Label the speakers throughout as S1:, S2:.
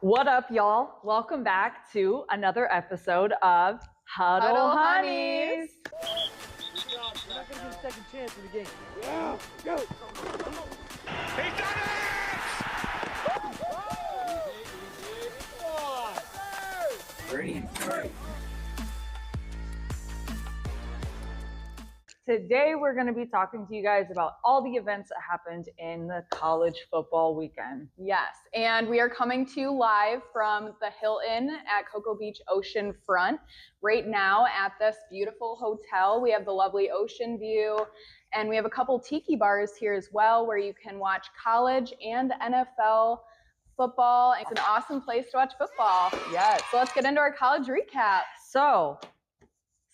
S1: What up, y'all? Welcome back to another episode of Huddle Hunnies.
S2: Good job, Jack. Not gonna get a second chance in the game. Yeah, go.
S3: He's done it!
S1: Today, we're going to be talking to you guys about all the events that happened in the college football weekend.
S4: Yes, and we are coming to you live from the Hilton at Cocoa Beach Oceanfront. Right now at this beautiful hotel, we have the lovely ocean view, and we have a couple tiki bars here as well where you can watch college and NFL football. It's an awesome place to watch football.
S1: Yes.
S4: So let's get into our college recap.
S1: So,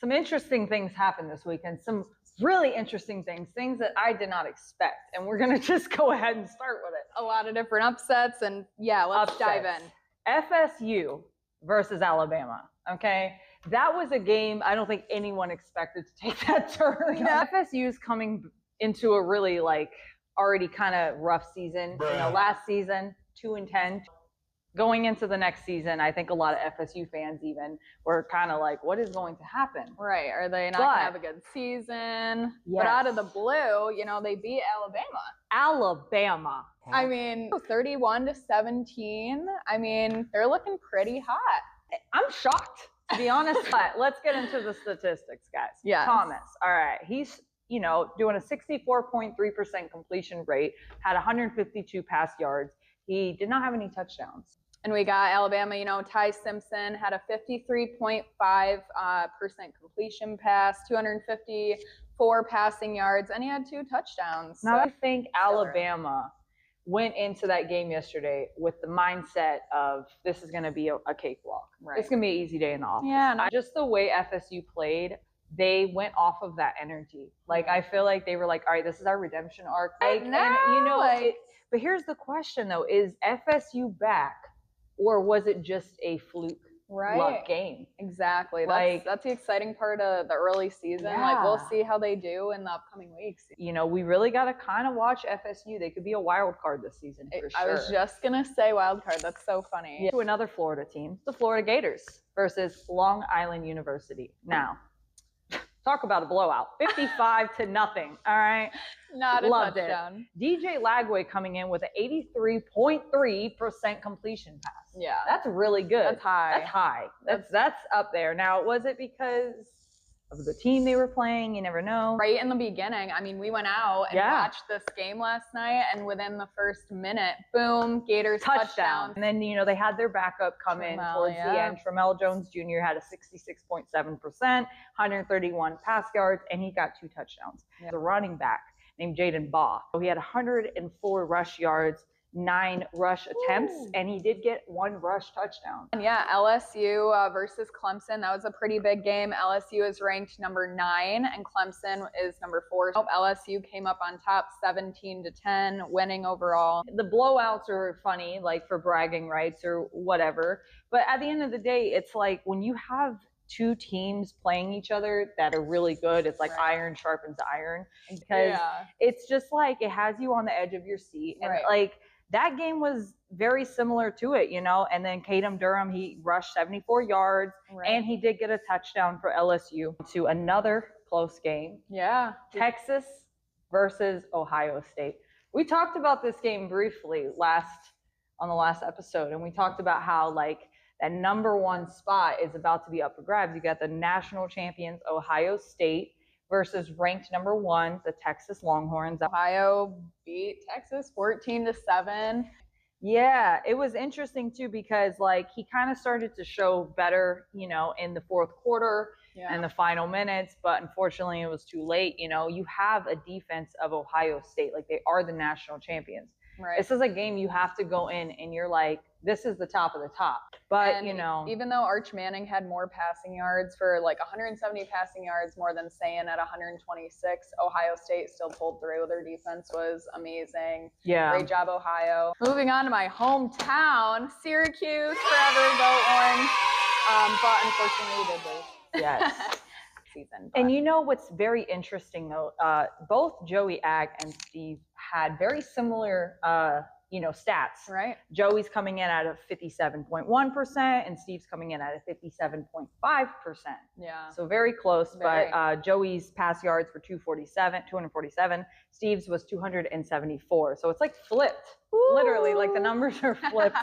S1: some interesting things happened this weekend. Some really interesting things that I did not expect. And we're going to just go ahead and start with it.
S4: A lot of different upsets, and yeah, let's dive in.
S1: FSU versus Alabama, okay? That was a game I don't think anyone expected to take that turn. Yeah. FSU's coming into a really already kind of rough season. You know, last season, 2-10. Going into the next season, I think a lot of FSU fans even were kind of like, what is going to happen?
S4: Right. Are they not going to have a good season?
S1: Yes.
S4: But out of the blue, you know, they beat
S1: Alabama.
S4: I mean, 31-17. I mean, they're looking pretty hot.
S1: I'm shocked, to be honest. But let's get into the statistics, guys.
S4: Yes.
S1: Thomas, all right. He's, doing a 64.3% completion rate, had 152 pass yards. He did not have any touchdowns.
S4: And we got Alabama, Ty Simpson had a 53.5% completion pass, 254 passing yards, and he had 2 touchdowns.
S1: Now, I think Alabama went into that game yesterday with the mindset of this is going to be a cakewalk. Right. It's going to be an easy day in the office.
S4: Yeah.
S1: Just the way FSU played, they went off of that energy. I feel like they were like, all right, this is our redemption arc. But here's the question, though. Is FSU back, or was it just a fluke luck game?
S4: Exactly. That's the exciting part of the early season.
S1: Yeah.
S4: We'll see how they do in the upcoming weeks.
S1: We really got to kind of watch FSU. They could be a wild card this season, for sure.
S4: I was just going to say wild card. That's so funny.
S1: Yeah. To another Florida team, the Florida Gators versus Long Island University. Now, talk about a blowout. 55-0, all right?
S4: Not a
S1: Loved
S4: touchdown.
S1: It. DJ Lagway coming in with an 83.3% completion pass.
S4: Yeah.
S1: That's really good.
S4: That's high.
S1: That's high. That's up there. Now, was it because of the team they were playing? You never know.
S4: Right in the beginning, I mean, we went out and watched this game last night, and within the first minute, boom, Gators touchdown.
S1: And then, they had their backup come in towards the end. Tramel Jones Jr. had a 66.7%, 131 pass yards, and he got 2 touchdowns. Yeah. The running back named Jaden Baugh. He had 104 rush yards, 9 rush attempts, and he did get 1 rush touchdown.
S4: And yeah, LSU versus Clemson. That was a pretty big game. LSU is ranked number 9 and Clemson is number 4. LSU came up on top 17-10, winning overall.
S1: The blowouts are funny, for bragging rights or whatever. But at the end of the day, it's like when you have 2 teams playing each other that are really good, it's like iron sharpens iron, because it's just it has you on the edge of your seat. And that game was very similar to it, and then Kadem Durham, he rushed 74 yards and he did get a touchdown for LSU. To another close game.
S4: Yeah.
S1: Texas versus Ohio State. We talked about this game briefly on the last episode, and we talked about how that number 1 spot is about to be up for grabs. You got the national champions, Ohio State, versus ranked number 1, the Texas Longhorns.
S4: Ohio beat Texas 14-7.
S1: Yeah, it was interesting too, because he kind of started to show better, in the fourth quarter and the final minutes, but unfortunately it was too late. You have a defense of Ohio State, they are the national champions. Right. This is a game you have to go in and you're this is the top of the top. But,
S4: even though Arch Manning had more passing yards for 170 passing yards more than Sayin at 126, Ohio State still pulled through. Their defense was amazing.
S1: Yeah.
S4: Great job, Ohio. Moving on to my hometown, Syracuse, forever go orange. But unfortunately we did lose.
S1: Yes.
S4: Season.
S1: And what's very interesting though, both Joey Ag and Steve had very similar stats.
S4: Right.
S1: Joey's coming in at a 57.1% and Steve's coming in at a 57.5%.
S4: Yeah.
S1: So very close,
S4: Very.
S1: but Joey's pass yards were 247. Steve's was 274. So it's like flipped.
S4: Ooh.
S1: Literally, like the numbers are flipped.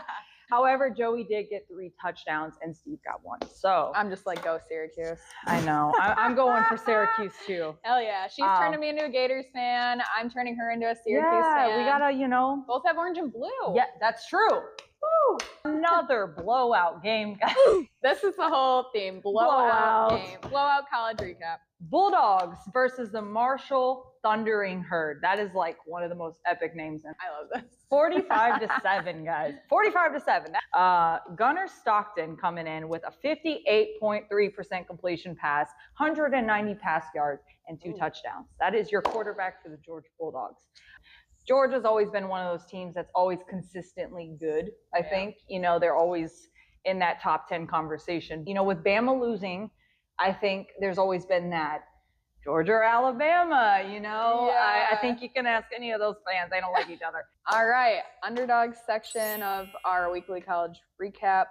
S1: However, Joey did get 3 touchdowns and Steve got 1. So
S4: I'm just like, go Syracuse.
S1: I know. I'm going for Syracuse too.
S4: Hell yeah. She's turning me into a Gators fan. I'm turning her into a Syracuse fan.
S1: We gotta,
S4: both have orange and blue.
S1: Yeah, that's true. Woo! Another blowout game, guys.
S4: This is the whole theme. Blowout game. Blowout college recap.
S1: Bulldogs versus the Marshall Thundering Herd. That is like one of the most epic names.
S4: I love this.
S1: 45-7, guys. 45-7. Gunnar Stockton coming in with a 58.3% completion pass, 190 pass yards, and 2 touchdowns. That is your quarterback for the Georgia Bulldogs. Georgia's always been one of those teams that's always consistently good. I think, they're always in that top 10 conversation. With Bama losing, I think there's always been that Georgia or Alabama, I think you can ask any of those fans. They don't like each other.
S4: All right. Underdog section of our weekly college recap.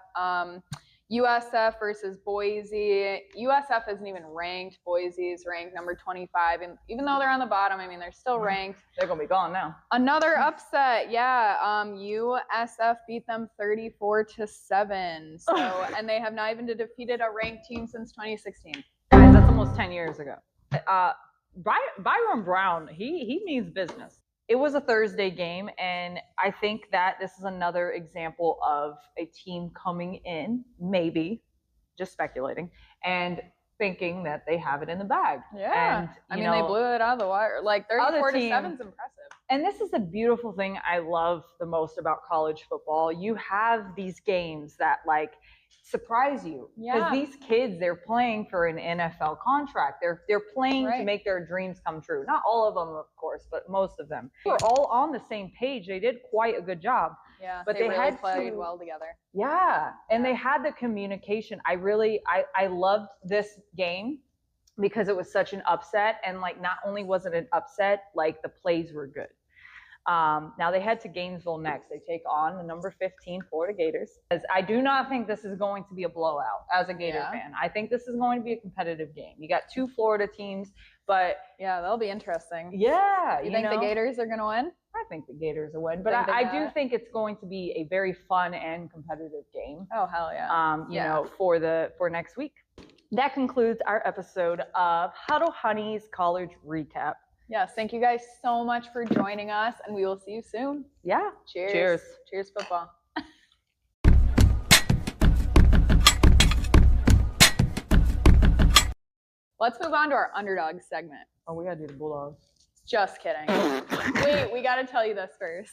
S4: USF versus Boise. USF isn't even ranked. Boise is ranked number 25. And even though they're on the bottom, they're still ranked.
S1: They're going to be gone now.
S4: Another upset. Yeah. USF beat them 34-7. So, and they have not even defeated a ranked team since 2016.
S1: Guys, that's almost 10 years ago. Byron Brown, he means business. It was a Thursday game, and I think that this is another example of a team coming in, maybe, just speculating, and thinking that they have it in the bag.
S4: Yeah. And, they blew it out of the wire. Like 34-7 is impressive.
S1: And this is the beautiful thing I love the most about college football. You have these games that surprise you. Because these kids, they're playing for an NFL contract. They're playing to make their dreams come true. Not all of them, of course, but most of them. They were all on the same page. They did quite a good job.
S4: Yeah,
S1: but
S4: they really had played well together.
S1: Yeah, and they had the communication. I loved this game because it was such an upset. And not only was it an upset, the plays were good. Now they head to Gainesville next. They take on the number 15 Florida Gators. As I do not think this is going to be a blowout as a Gator fan. I think this is going to be a competitive game. You got 2 Florida teams, but
S4: yeah, that'll be interesting.
S1: Yeah,
S4: you think the Gators are going to win?
S1: I think the Gators will win, but I do think it's going to be a very fun and competitive game.
S4: Oh hell yeah!
S1: For next week. That concludes our episode of Huddle Hunnies College Recap.
S4: Yes, thank you guys so much for joining us, and we will see you soon.
S1: Yeah.
S4: Cheers. Cheers, football. Let's move on to our underdog segment.
S1: Oh, we gotta do the Bulldogs.
S4: Just kidding. Wait, we gotta tell you this first.